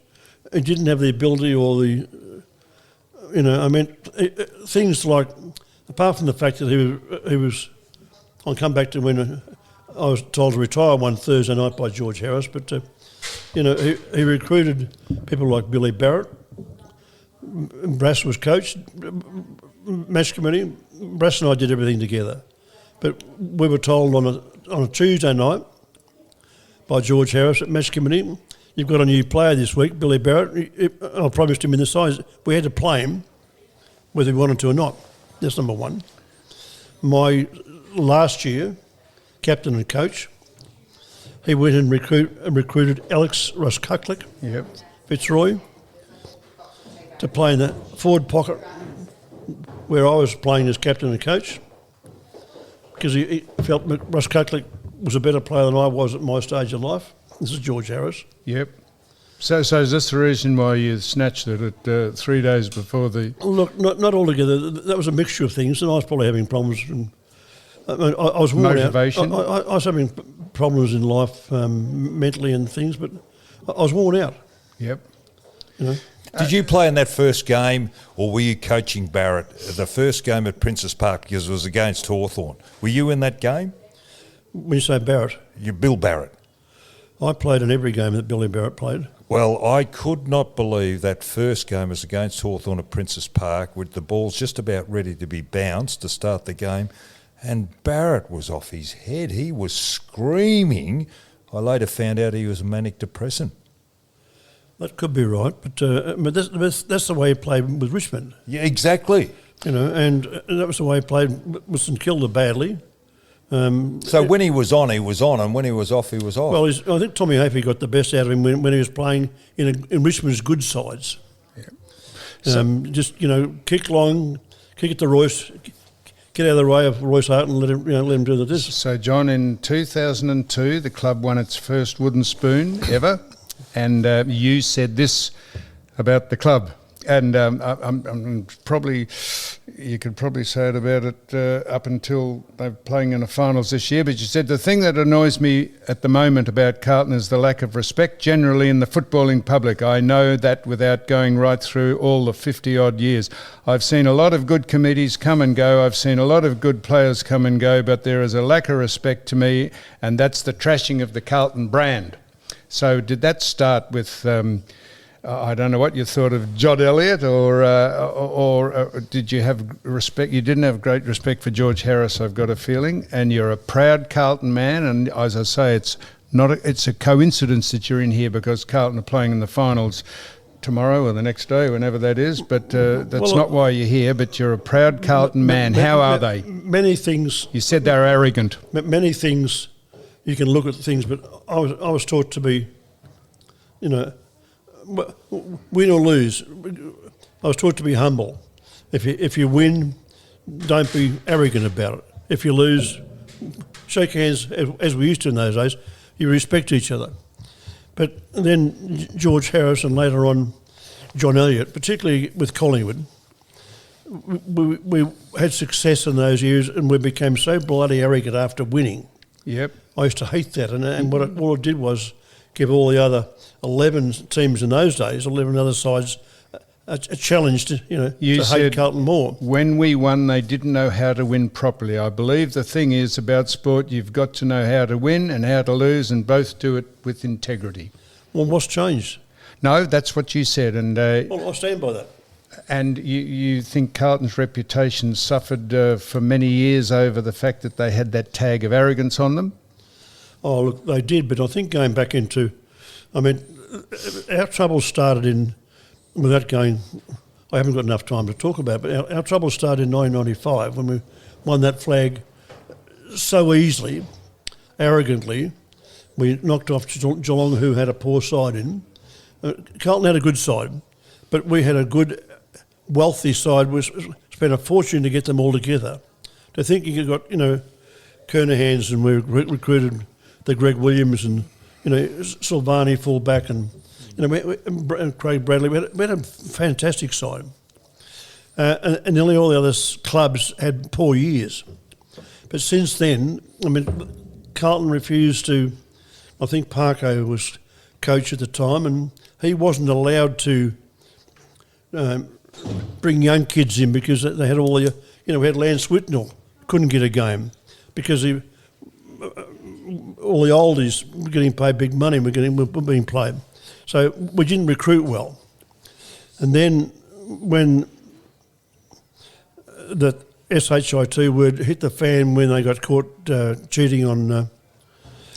he didn't have the ability or the... things like, apart from the fact that he was... I'll come back to when I was told to retire one Thursday night by George Harris, but, he recruited people like Billy Barrett. Brass was coach, match committee. Brass and I did everything together. But we were told on a Tuesday night by George Harris at match committee, you've got a new player this week, Billy Barrett. I promised him in the side. We had to play him whether we wanted to or not. That's number one. My last year, captain and coach, he went and recruited Alex Ruskuklik, Yep. Fitzroy, to play in the forward pocket where I was playing as captain and coach, because he felt Ruskuklik was a better player than I was at my stage in life. This is George Harris. Yep. So is this the reason why you snatched it at 3 days before the... Look, not altogether. That was a mixture of things, and I was probably having problems. I was worn Motivation? out. I was having problems in life mentally and things, but I was worn out. Yep. Did you play in that first game, or were you coaching Barrett? The first game at Princess Park, because it was against Hawthorn. Were you in that game? When you say Barrett, You Bill Barrett. I played in every game that Billy Barrett played. Well, I could not believe that first game was against Hawthorn at Princess Park with the balls just about ready to be bounced to start the game, and Barrett was off his head. He was screaming. I later found out he was manic depressant. That could be right, but that's the way he played with Richmond. Yeah, exactly. And that was the way he played with St Kilda badly. So when he was on, and when he was off, he was off. Well, I think Tommy Hafey got the best out of him when he was playing in Richmond's good sides. Yeah. Just kick long, kick it to Royce, get out of the way of Royce Hart and let him do the disc. So, John, in 2002, the club won its first wooden spoon ever, and you said this about the club. And I'm probably, you could probably say it about it up until they're playing in the finals this year, but you said the thing that annoys me at the moment about Carlton is the lack of respect generally in the footballing public. I know that without going right through all the 50-odd years. I've seen a lot of good committees come and go. I've seen a lot of good players come and go, but there is a lack of respect to me, and that's the trashing of the Carlton brand. So did that start with... I don't know what you thought of Jod Elliott, or did you have respect? You didn't have great respect for George Harris, I've got a feeling, and you're a proud Carlton man. And as I say, it's a coincidence that you're in here because Carlton are playing in the finals tomorrow or the next day, whenever that is. But that's not why you're here. But you're a proud Carlton man. How are they? Many things. You said they're arrogant. Many things. You can look at things, but I was taught to be, win or lose, I was taught to be humble. If you win, don't be arrogant about it. If you lose, shake hands as we used to in those days. You respect each other. But then George Harris and later on John Elliott, particularly with Collingwood, we had success in those years and we became so bloody arrogant after winning. Yep. I used to hate that, and all it did was give all the other 11 teams in those days, 11 other sides, a challenge to to hate Carlton more. When we won, they didn't know how to win properly. I believe the thing is about sport, you've got to know how to win and how to lose, and both do it with integrity. Well, what's changed? No, that's what you said, and Well, I stand by that. And you think Carlton's reputation suffered for many years over the fact that they had that tag of arrogance on them? Oh, look, they did, but I think going back into, our trouble started without going, I haven't got enough time to talk about it, but our trouble started in 1995 when we won that flag so easily, arrogantly. We knocked off Geelong, who had a poor side in. Carlton had a good side, but we had a good, wealthy side. We spent a fortune to get them all together. To think you got, Kernahans, and we recruited the Greg Williams and, Silvani fullback and, and Craig Bradley. We had a fantastic side. And nearly all the other clubs had poor years. But since then, Carlton refused to, I think Parko was coach at the time, and he wasn't allowed to bring young kids in because they had all the, we had Lance Whitnell, couldn't get a game because all the oldies were getting paid big money and were being played. So we didn't recruit well. And then when the SHIT word hit the fan when they got caught cheating on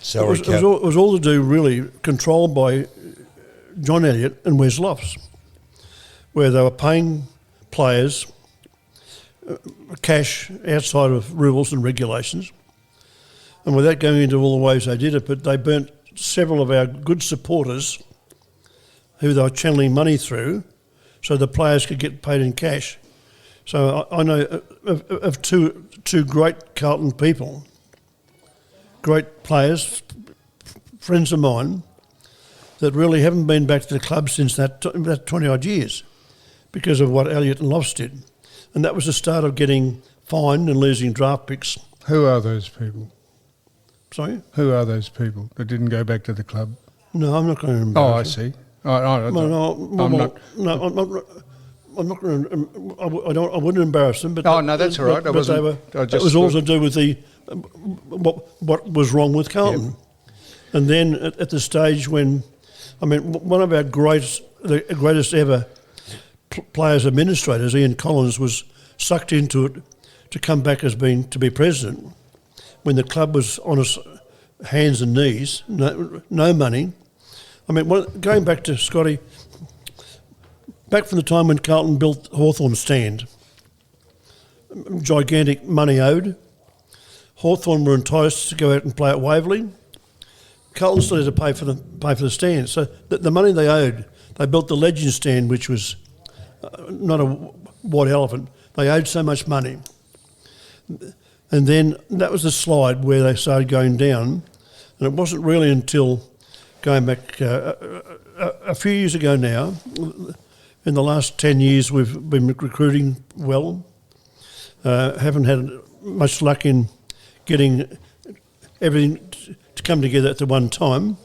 salary cap. It was all to do really controlled by John Elliott and Wes Lofts, where they were paying players cash outside of rules and regulations. And without going into all the ways they did it, but they burnt several of our good supporters who they were channeling money through so the players could get paid in cash. So I know of two great Carlton people, great players, friends of mine, that really haven't been back to the club since that 20-odd years because of what Elliott and Lofts did. And that was the start of getting fined and losing draft picks. Who are those people? Sorry? Who are those people that didn't go back to the club? No, I'm not going to Oh, embarrass I you. see. I'm not. going to. I wouldn't embarrass them. But Oh, no, that's all right. But it was all to do with the what was wrong with Carlton. Yep. And then at the stage when, one of our the greatest ever players administrators, Ian Collins, was sucked into it to come back to be president when the club was on its hands and knees, no money. Going back to Scotty, back from the time when Carlton built Hawthorn Stand, gigantic money owed. Hawthorn were enticed to go out and play at Waverley. Carlton still had to pay for the stand. So the money they owed, they built the Legend Stand, which was not a white elephant. They owed so much money. And then that was the slide where they started going down. And it wasn't really until going back a few years ago now, in the last 10 years we've been recruiting well. Haven't had much luck in getting everything to come together at the one time.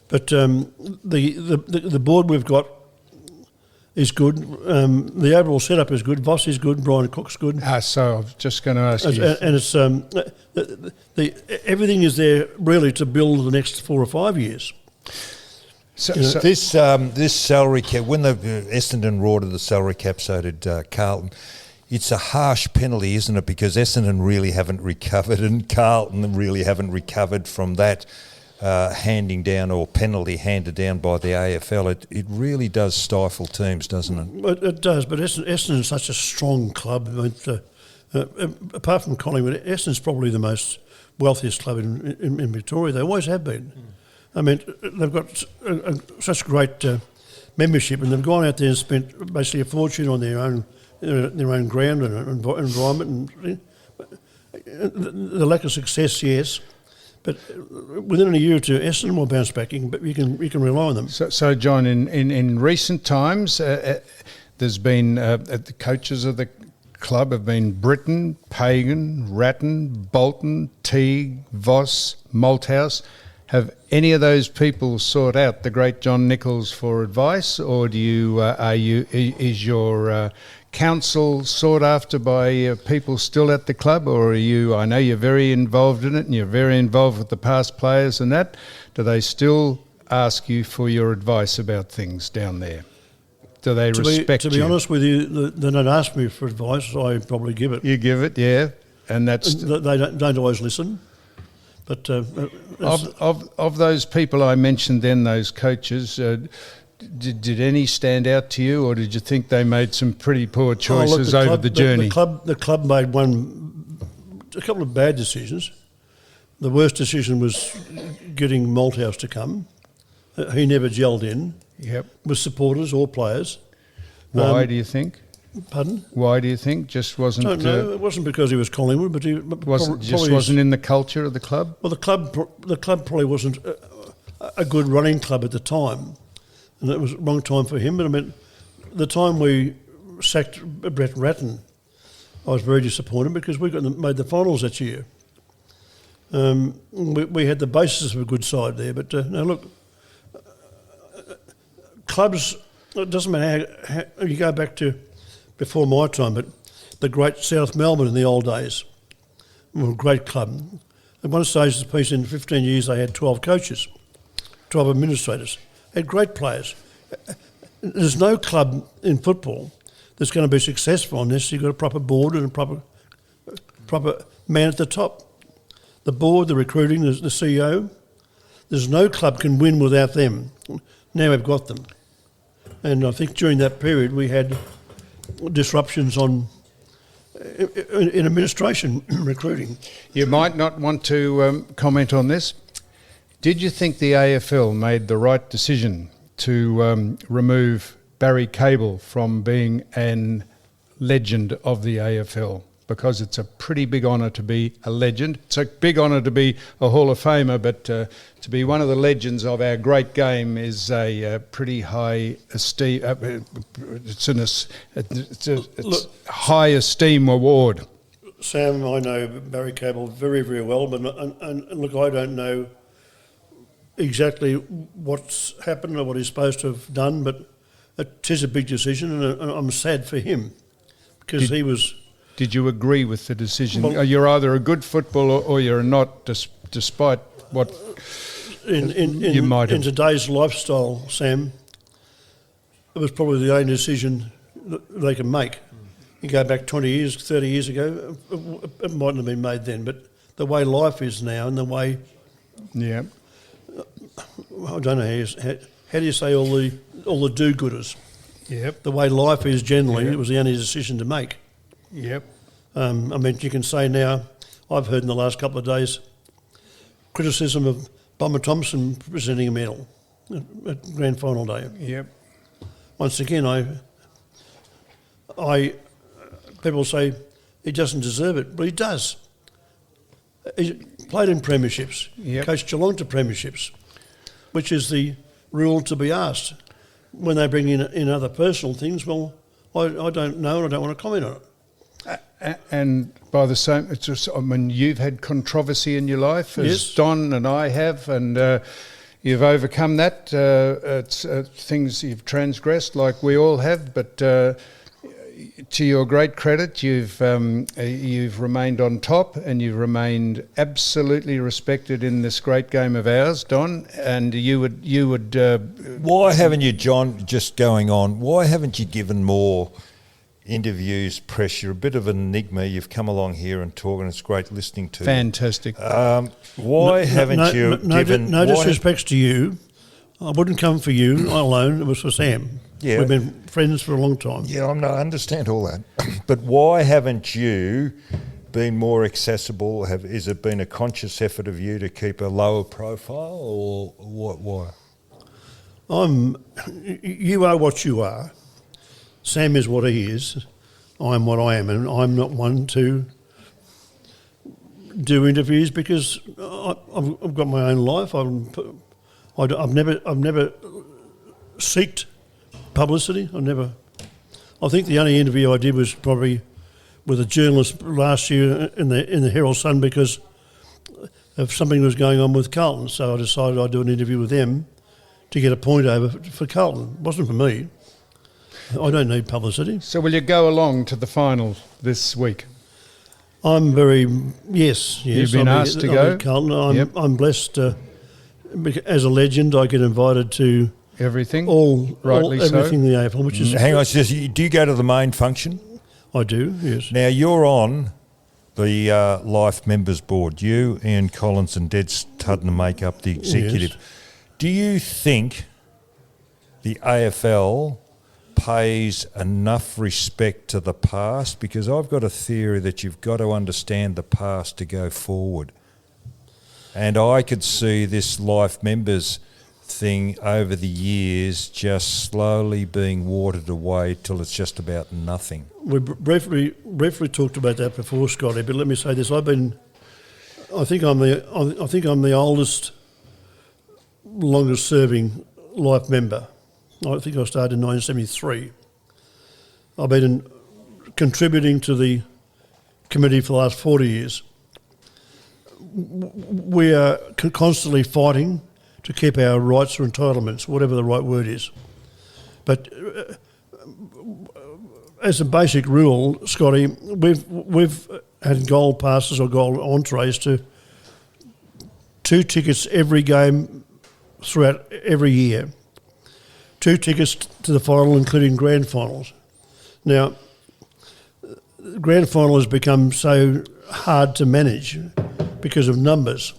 But the board we've got is good. The overall setup is good. Voss is good. Brian Cook's good. So I was just going to ask you. And it's everything is there really to build the next 4 or 5 years. So this salary cap, when the Essendon roared the salary cap, so did Carlton. It's a harsh penalty, isn't it? Because Essendon really haven't recovered, and Carlton really haven't recovered from that handing down or penalty handed down by the AFL. It really does stifle teams, doesn't it? It does, but Essendon is such a strong club. Apart from Collingwood, Essendon's probably the most wealthiest club in Victoria. They always have been. They've got such great membership, and they've gone out there and spent basically a fortune on their own ground and environment. And the lack of success, yes, but within a year or two, Essendon will bounce back. You can rely on them. So John, in recent times, there's been the coaches of the club have been Britton, Pagan, Ratton, Bolton, Teague, Voss, Malthouse. Have any of those people sought out the great John Nichols for advice, or is your counsel sought after by people still at the club, or are you? I know you're very involved in it, and you're very involved with the past players and that. Do they still ask you for your advice about things down there? Do they respect you? To be honest with you, they don't ask me for advice. I probably give it. You give it, yeah, and that's they don't always listen. But of those people I mentioned, then those coaches, did any stand out to you, or did you think they made some pretty poor choices over the journey? The club made a couple of bad decisions. The worst decision was getting Malthouse to come. He never gelled in. Yep. With supporters or players. Why do you think? Pardon? Why do you think? Just wasn't. I don't know. It wasn't because he was Collingwood, but he wasn't in the culture of the club. Well, the club probably wasn't a good running club at the time, and it was a wrong time for him. But I mean, the time we sacked Brett Ratton, I was very disappointed because we made the finals that year. We had the basis of a good side there, but now look. Clubs, it doesn't matter how you go back to before my time, but the great South Melbourne in the old days were a great club. At one stage of the piece, in 15 years, they had 12 coaches, 12 administrators. They had great players. There's no club in football that's going to be successful unless you've got a proper board and a proper man at the top. The board, the recruiting, the CEO. There's no club can win without them. Now we've got them. And I think during that period we had disruptions in administration, recruiting. You might not want to comment on this. Did you think the AFL made the right decision to remove Barry Cable from being an legend of the AFL? Because it's a pretty big honour to be a legend. It's a big honour to be a Hall of Famer, but to be one of the legends of our great game is a pretty high esteem. It's a high esteem award. Sam, I know Barry Cable very, very well, but and look, I don't know exactly what's happened or what he's supposed to have done, but it is a big decision, and I'm sad for him because he was. Did you agree with the decision? Well, you're either a good footballer or you're not, despite what you might have. In today's lifestyle, Sam, it was probably the only decision that they can make. You go back 20 years, 30 years ago, it mightn't have been made then, but the way life is now and the way... Yeah. I don't know, how do you say all the do-gooders? Yep. The way life is generally, it was the only decision to make. Yep. I mean, you can say now, I've heard in the last couple of days, criticism of Bomber Thompson presenting a medal at grand final day. Yep. Once again, people say he doesn't deserve it, but he does. He played in premierships, coached Geelong to premierships, which is the rule to be asked. When they bring in other personal things, well, I don't know and I don't want to comment on it. And by the same, it's just, I mean, you've had controversy in your life, as Don and I have, and you've overcome that. It's things you've transgressed, like we all have. But to your great credit, you've remained on top, and you've remained absolutely respected in this great game of ours, Don. And you would. Why haven't you, John? Just going on. Why haven't you given more interviews, press? You're a bit of an enigma. You've come along here and talk, and it's great listening to. Fantastic. Why haven't you given? No disrespects to you. I wouldn't come for you alone. It was for Sam. Yeah. We've been friends for a long time. Yeah, I understand all that. But why haven't you been more accessible? Has it been a conscious effort of you to keep a lower profile, or what? Why? You are what you are. Sam is what he is. I'm what I am, and I'm not one to do interviews because I've got my own life. I've never seeked publicity. I think the only interview I did was probably with a journalist last year in the Herald Sun because of something that was going on with Carlton. So I decided I'd do an interview with them to get a point over for Carlton. It wasn't for me. I don't need publicity. So will you go along to the final this week? I'm yes. You've been asked to go? Carlton. I'm blessed. As a legend, I get invited to everything. Everything the AFL, which is. Hang on, do you go to the main function? I do. Yes. Now you're on the Life Members Board. You, Ian Collins, and Ded Tudden make up the executive. Yes. Do you think the AFL pays enough respect to the past? Because I've got a theory that you've got to understand the past to go forward. And I could see this Life Members thing over the years just slowly being watered away till it's just about nothing. We briefly talked about that before, Scotty, but let me say this. I think I'm the oldest, longest serving Life member. I think I started in 1973. I've been contributing to the committee for the last 40 years. We are constantly fighting to keep our rights or entitlements, whatever the right word is. But as a basic rule, Scotty, we've had gold passes or gold entrees to 2 tickets every game throughout every year. 2 tickets to the final, including grand finals. Now, the grand final has become so hard to manage because of numbers.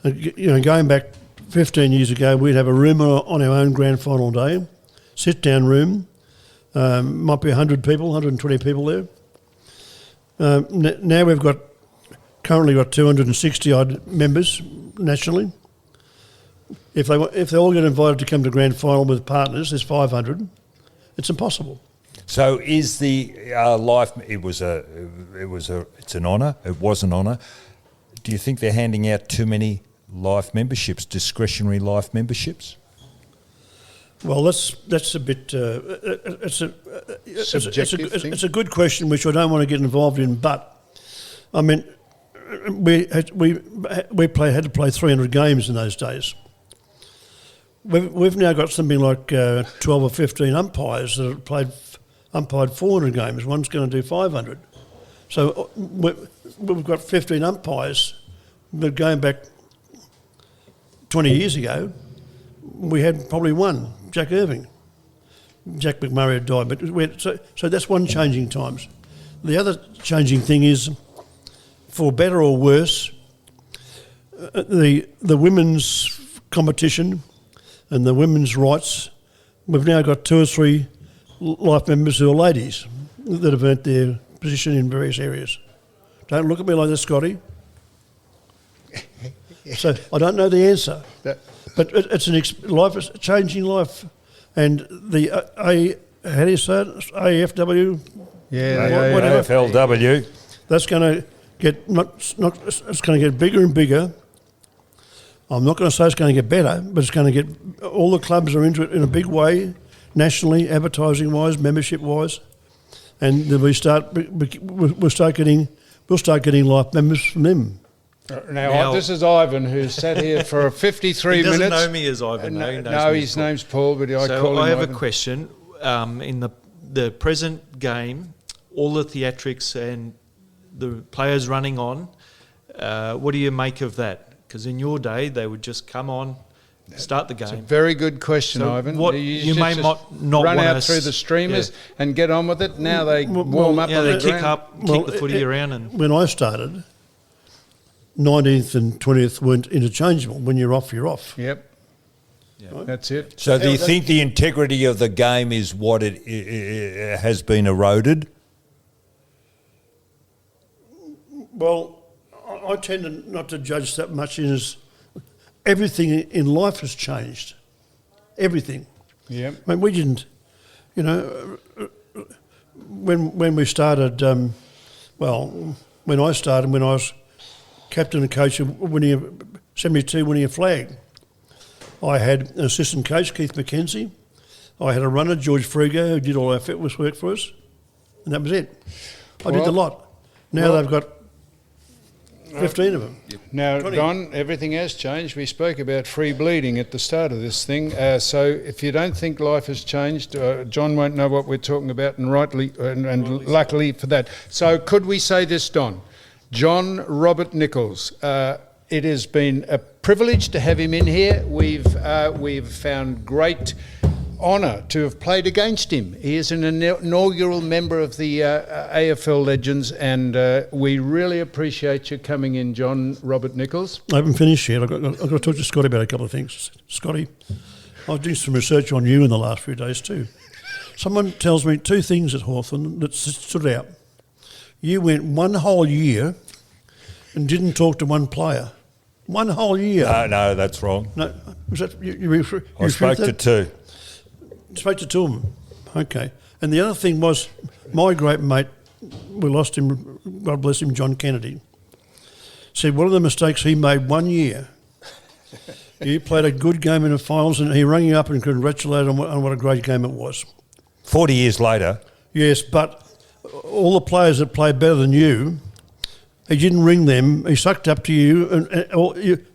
Going back 15 years ago, we'd have a room on our own grand final day, sit-down room, might be 100 people, 120 people there. Now we've currently got 260-odd members nationally. If they all get invited to come to grand final with partners, there's 500. It's impossible. So is the Life? It's an honour. It was an honour. Do you think they're handing out too many Life memberships, discretionary Life memberships? Well, that's a bit. It's a good question, which I don't want to get involved in. But I mean, we had to play 300 games in those days. We've now got something like 12 or 15 umpires that have umpired 400 games. One's going to do 500. So we've got 15 umpires. But going back 20 years ago, we had probably one, Jack Irving. Jack McMurray had died. So that's one changing times. The other changing thing is, for better or worse, the women's competition and the women's rights, we've now got 2 or 3 Life members who are ladies that have earned their position in various areas. Don't look at me like that, Scotty. So I don't know the answer, but it's a changing life, and the how do you say it? AFW, whatever. AFLW. That's going to get it's going to get bigger and bigger. I'm not going to say it's going to get better, but it's going to get. All the clubs are into it in a big way, nationally, advertising wise, membership wise, and then we'll start getting Life members from them. Now, this is Ivan, who's sat here for 53 minutes. He doesn't know me as Ivan. His name's Paul, but I call him I have Ivan. a question. In the present game, all the theatrics and the players running on, what do you make of that? Because in your day, they would just come on, start the game. It's a very good question, So Ivan. you may not run want out to through the streamers and get on with it. Now they warm up. Yeah, on they the kick ground. up, kick the footy around. And when I started, 19th and 20th weren't interchangeable. When you're off, you're off. Yep. Yeah. That's it. So do you think the integrity of the game is what it has been eroded? Well, I tend not to judge that much as everything in life has changed. everything. Yeah. I mean, we didn't, you know, when we started, when I started, when I was captain and coach of 72 winning a flag, I had an assistant coach, Keith McKenzie. I had a runner, George Frigo, who did all our fitness work for us, and that was it. I did the lot. Now they've got 15 of them. Now, 20. Don, everything has changed. We spoke about free bleeding at the start of this thing. So if you don't think life has changed, John won't know what we're talking about, and rightly and luckily for that. So could we say this, Don? John Robert Nichols. It has been a privilege to have him in here. We've found great honour to have played against him. He is an inaugural member of the AFL Legends, and we really appreciate you coming in, John Robert Nichols. I haven't finished yet. I've got to talk to Scotty about a couple of things. Scotty, I was doing some research on you in the last few days too. Someone tells me two things at Hawthorn that stood out. You went one whole year and didn't talk to one player. One whole year. No, that's wrong. No, was that I spoke to two. Spoke to two of them. Okay. And the other thing was, my great mate, we lost him, God bless him, John Kennedy, said one of the mistakes he made one year, you played a good game in the finals and he rang you up and congratulated on what a great game it was. 40 years later. Yes, but all the players that played better than you, he didn't ring them. He sucked up to you, and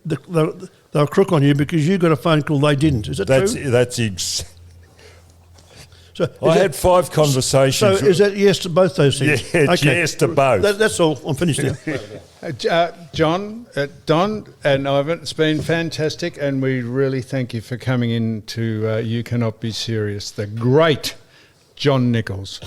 they were crook on you because you got a phone call they didn't. Is that true? So I had 5 conversations. So is that yes to both those things? Yeah, it's yes to both. That's all. I'm finished now. John, Don and Ivan, it's been fantastic, and we really thank you for coming in to You Cannot Be Serious, the great John Nichols.